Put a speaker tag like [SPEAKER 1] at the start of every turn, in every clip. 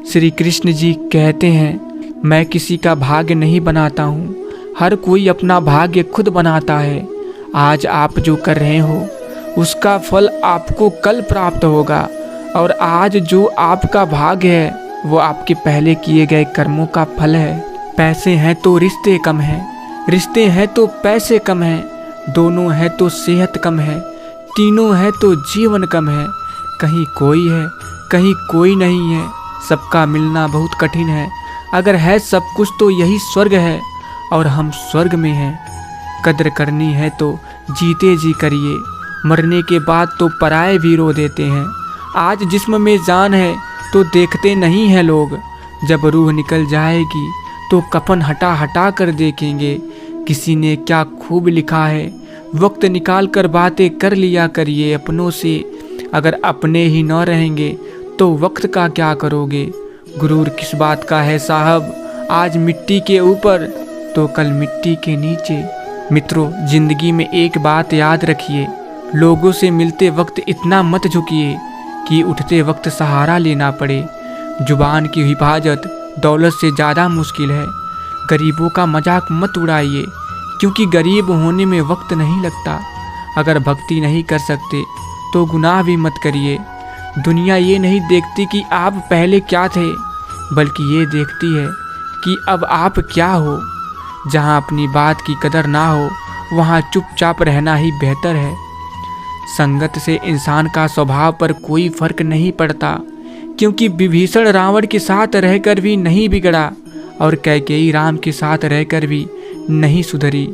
[SPEAKER 1] श्री कृष्ण जी कहते हैं, मैं किसी का भाग्य नहीं बनाता हूँ, हर कोई अपना भाग्य खुद बनाता है। आज आप जो कर रहे हो उसका फल आपको कल प्राप्त होगा, और आज जो आपका भाग्य है वो आपके पहले किए गए कर्मों का फल है। पैसे हैं तो रिश्ते कम हैं, रिश्ते हैं तो पैसे कम हैं, दोनों हैं तो सेहत कम है, तीनों हैं तो जीवन कम है। कहीं कोई है कहीं कोई नहीं है, सबका मिलना बहुत कठिन है। अगर है सब कुछ तो यही स्वर्ग है, और हम स्वर्ग में हैं। कद्र करनी है तो जीते जी करिए, मरने के बाद तो पराए भी रो देते हैं। आज जिस्म में जान है तो देखते नहीं हैं लोग, जब रूह निकल जाएगी तो कफन हटा हटा कर देखेंगे। किसी ने क्या खूब लिखा है, वक्त निकाल कर बातें कर लिया करिए अपनों से। अगर अपने ही न रहेंगे तो वक्त का क्या करोगे। गुरूर किस बात का है साहब, आज मिट्टी के ऊपर तो कल मिट्टी के नीचे। मित्रों, जिंदगी में एक बात याद रखिए, लोगों से मिलते वक्त इतना मत झुकिए कि उठते वक्त सहारा लेना पड़े। जुबान की हिफाजत दौलत से ज़्यादा मुश्किल है। गरीबों का मजाक मत उड़ाइए, क्योंकि गरीब होने में वक्त नहीं लगता। अगर भक्ति नहीं कर सकते तो गुनाह भी मत करिए। दुनिया ये नहीं देखती कि आप पहले क्या थे, बल्कि ये देखती है कि अब आप क्या हो। जहाँ अपनी बात की कदर ना हो वहाँ चुपचाप रहना ही बेहतर है। संगत से इंसान का स्वभाव पर कोई फर्क नहीं पड़ता, क्योंकि विभीषण रावण के साथ रहकर भी नहीं बिगड़ा, और कैकेयी राम के साथ रहकर भी नहीं सुधरी।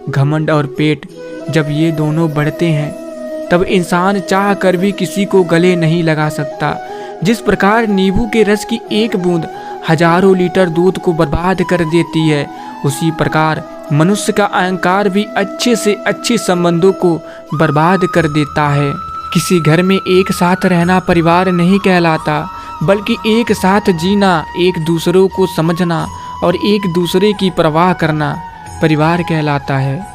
[SPEAKER 1] घमंड और पेट जब ये दोनों बढ़ते हैं तब इंसान चाह कर भी किसी को गले नहीं लगा सकता। जिस प्रकार नींबू के रस की एक बूंद हजारों लीटर दूध को बर्बाद कर देती है, उसी प्रकार मनुष्य का अहंकार भी अच्छे से अच्छे संबंधों को बर्बाद कर देता है। किसी घर में एक साथ रहना परिवार नहीं कहलाता, बल्कि एक साथ जीना, एक दूसरों को समझना और एक दूसरे की परवाह करना परिवार कहलाता है।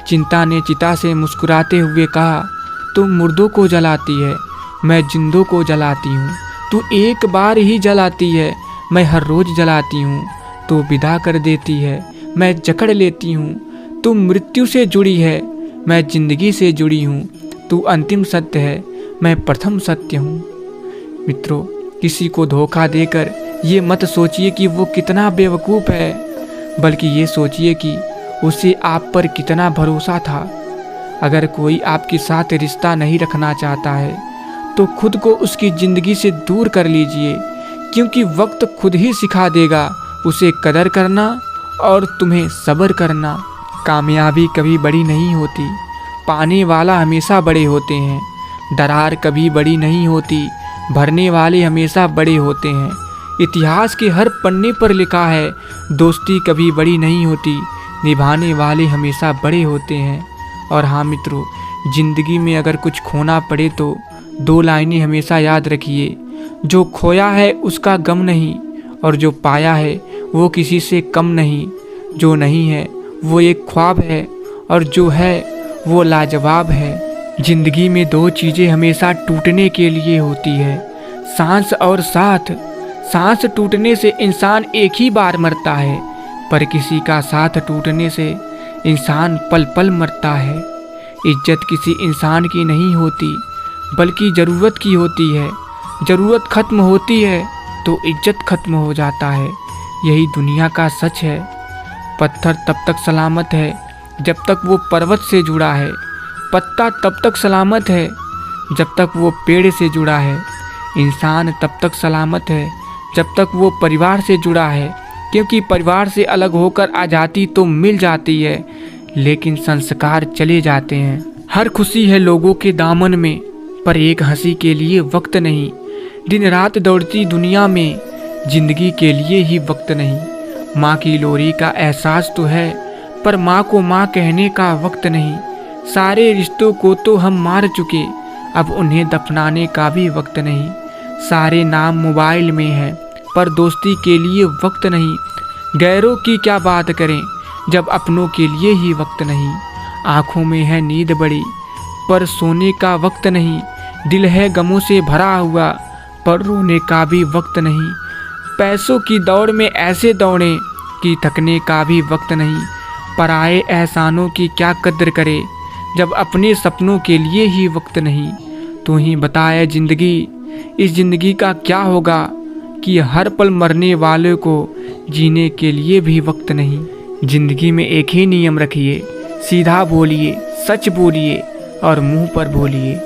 [SPEAKER 1] चिंता ने चिता से मुस्कुराते हुए कहा, तुम मुर्दों को जलाती है, मैं जिंदों को जलाती हूँ। तू एक बार ही जलाती है, मैं हर रोज जलाती हूँ। तू विदा कर देती है, मैं जकड़ लेती हूँ। तू मृत्यु से जुड़ी है, मैं जिंदगी से जुड़ी हूँ। तू अंतिम सत्य है, मैं प्रथम सत्य हूँ। मित्रों, किसी को धोखा देकर ये मत सोचिए कि वो कितना बेवकूफ़ है, बल्कि ये सोचिए कि उसे आप पर कितना भरोसा था। अगर कोई आपके साथ रिश्ता नहीं रखना चाहता है तो खुद को उसकी ज़िंदगी से दूर कर लीजिए, क्योंकि वक्त खुद ही सिखा देगा उसे कदर करना और तुम्हें सब्र करना। कामयाबी कभी बड़ी नहीं होती, पाने वाला हमेशा बड़े होते हैं। दरार कभी बड़ी नहीं होती, भरने वाले हमेशा बड़े होते हैं। इतिहास के हर पन्ने पर लिखा है, दोस्ती कभी बड़ी नहीं होती, निभाने वाले हमेशा बड़े होते हैं। और हाँ मित्रों, ज़िंदगी में अगर कुछ खोना पड़े तो 2 लाइनें हमेशा याद रखिए, जो खोया है उसका गम नहीं, और जो पाया है वो किसी से कम नहीं। जो नहीं है वो एक ख्वाब है, और जो है वो लाजवाब है। ज़िंदगी में 2 चीज़ें हमेशा टूटने के लिए होती है, सांस और साथ। सांस टूटने से इंसान एक ही बार मरता है, पर किसी का साथ टूटने से इंसान पल पल मरता है। इज्जत किसी इंसान की नहीं होती, बल्कि ज़रूरत की होती है। ज़रूरत खत्म होती है तो इज्जत खत्म हो जाता है। यही दुनिया का सच है। पत्थर तब तक सलामत है जब तक वो पर्वत से जुड़ा है, पत्ता तब तक सलामत है जब तक वो पेड़ से जुड़ा है, इंसान तब तक सलामत है जब तक वो परिवार से जुड़ा है। क्योंकि परिवार से अलग होकर आज़ादी तो मिल जाती है, लेकिन संस्कार चले जाते हैं। हर खुशी है लोगों के दामन में, पर एक हंसी के लिए वक्त नहीं। दिन रात दौड़ती दुनिया में जिंदगी के लिए ही वक्त नहीं। माँ की लोरी का एहसास तो है, पर माँ को माँ कहने का वक्त नहीं। सारे रिश्तों को तो हम मार चुके, अब उन्हें दफनाने का भी वक्त नहीं। सारे नाम मोबाइल में है, पर दोस्ती के लिए वक्त नहीं। गैरों की क्या बात करें जब अपनों के लिए ही वक्त नहीं। आँखों में है नींद बड़ी, पर सोने का वक्त नहीं। दिल है गमों से भरा हुआ, पर रोने का भी वक्त नहीं। पैसों की दौड़ में ऐसे दौड़ें कि थकने का भी वक्त नहीं। पराए एहसानों की क्या कद्र करे जब अपने सपनों के लिए ही वक्त नहीं। तू ही बताए ज़िंदगी, इस ज़िंदगी का क्या होगा कि हर पल मरने वाले को जीने के लिए भी वक्त नहीं। ज़िंदगी में एक ही नियम रखिए, सीधा बोलिए, सच बोलिए और मुंह पर बोलिए।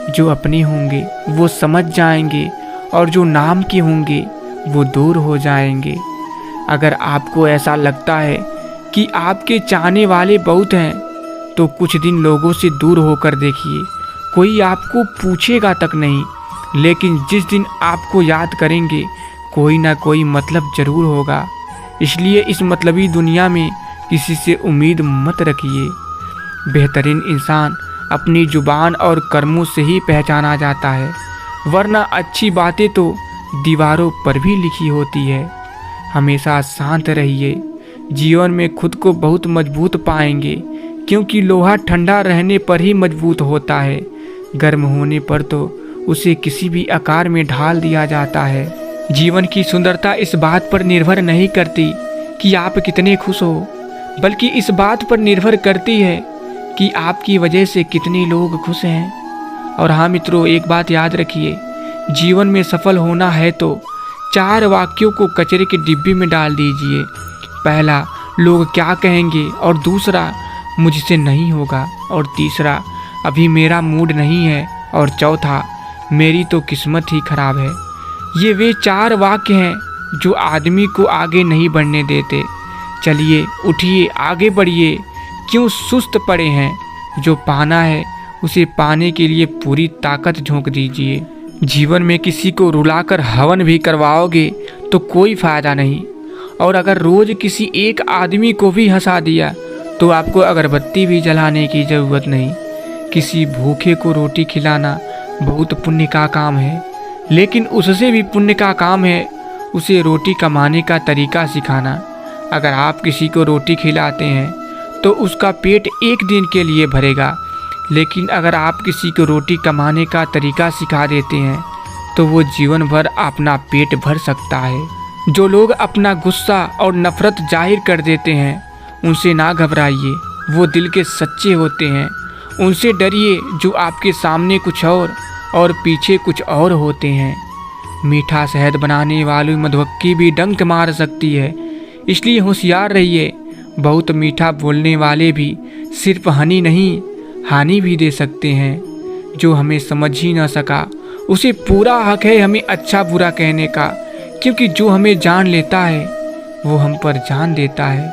[SPEAKER 1] जो अपने होंगे वो समझ जाएंगे और जो नाम के होंगे वो दूर हो जाएंगे। अगर आपको ऐसा लगता है कि आपके चाहने वाले बहुत हैं तो कुछ दिन लोगों से दूर होकर देखिए। कोई आपको पूछेगा तक नहीं, लेकिन जिस दिन आपको याद करेंगे कोई ना कोई मतलब ज़रूर होगा। इसलिए इस मतलबी दुनिया में किसी से उम्मीद मत रखिए। बेहतरीन इंसान अपनी जुबान और कर्मों से ही पहचाना जाता है, वरना अच्छी बातें तो दीवारों पर भी लिखी होती है। हमेशा शांत रहिए। जीवन में खुद को बहुत मजबूत पाएंगे, क्योंकि लोहा ठंडा रहने पर ही मजबूत होता है। गर्म होने पर तो उसे किसी भी आकार में ढाल दिया जाता है। जीवन की सुंदरता इस बात पर निर्भर नहीं करती कि आप कितने खुश हो, बल्कि इस बात पर निर्भर करती है कि आपकी वजह से कितने लोग खुश हैं। और हाँ मित्रों, एक बात याद रखिए, जीवन में सफल होना है तो 4 वाक्यों को कचरे के डिब्बे में डाल दीजिए। पहला, लोग क्या कहेंगे, और दूसरा, मुझसे नहीं होगा, और तीसरा, अभी मेरा मूड नहीं है, और चौथा, मेरी तो किस्मत ही खराब है। ये वे 4 वाक्य हैं जो आदमी को आगे नहीं बढ़ने देते। चलिए उठिए, आगे बढ़िए, क्यों सुस्त पड़े हैं। जो पाना है उसे पाने के लिए पूरी ताकत झोंक दीजिए। जीवन में किसी को रुलाकर हवन भी करवाओगे तो कोई फ़ायदा नहीं, और अगर रोज़ किसी एक आदमी को भी हंसा दिया तो आपको अगरबत्ती भी जलाने की ज़रूरत नहीं। किसी भूखे को रोटी खिलाना बहुत पुण्य का काम है, लेकिन उससे भी पुण्य का काम है उसे रोटी कमाने का तरीका सिखाना। अगर आप किसी को रोटी खिलाते हैं तो उसका पेट एक दिन के लिए भरेगा, लेकिन अगर आप किसी को रोटी कमाने का तरीका सिखा देते हैं तो वो जीवन भर अपना पेट भर सकता है। जो लोग अपना गुस्सा और नफ़रत जाहिर कर देते हैं उनसे ना घबराइए, वो दिल के सच्चे होते हैं। उनसे डरिए जो आपके सामने कुछ और पीछे कुछ और होते हैं। मीठा शहद बनाने वाली मधुमक्खी भी डंक मार सकती है, इसलिए होशियार रहिए। बहुत मीठा बोलने वाले भी सिर्फ हनी नहीं हानि भी दे सकते हैं। जो हमें समझ ही ना सका उसे पूरा हक है हमें अच्छा बुरा कहने का, क्योंकि जो हमें जान लेता है वो हम पर जान देता है।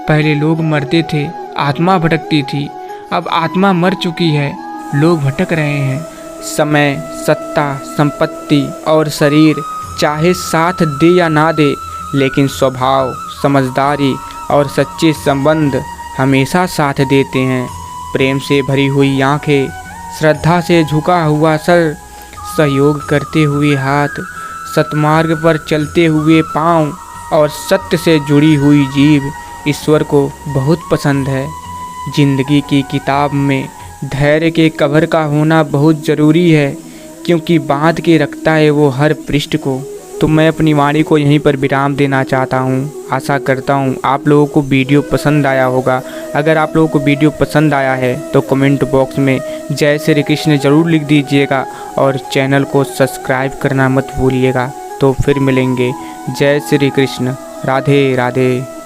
[SPEAKER 1] पहले लोग मरते थे, आत्मा भटकती थी, अब आत्मा मर चुकी है, लोग भटक रहे हैं। समय, सत्ता, संपत्ति और शरीर चाहे साथ दे या ना दे, लेकिन स्वभाव, समझदारी और सच्चे संबंध हमेशा साथ देते हैं। प्रेम से भरी हुई आंखें, श्रद्धा से झुका हुआ सर, सहयोग करते हुए हाथ, सतमार्ग पर चलते हुए पाँव और सत्य से जुड़ी हुई जीभ ईश्वर को बहुत पसंद है। जिंदगी की किताब में धैर्य के कवर का होना बहुत ज़रूरी है, क्योंकि बांध के रखता है वो हर पृष्ठ को। तो मैं अपनी वाणी को यहीं पर विराम देना चाहता हूँ। आशा करता हूँ आप लोगों को वीडियो पसंद आया होगा। अगर आप लोगों को वीडियो पसंद आया है तो कमेंट बॉक्स में जय श्री कृष्ण ज़रूर लिख दीजिएगा और चैनल को सब्सक्राइब करना मत भूलिएगा। तो फिर मिलेंगे। जय श्री कृष्ण। राधे राधे।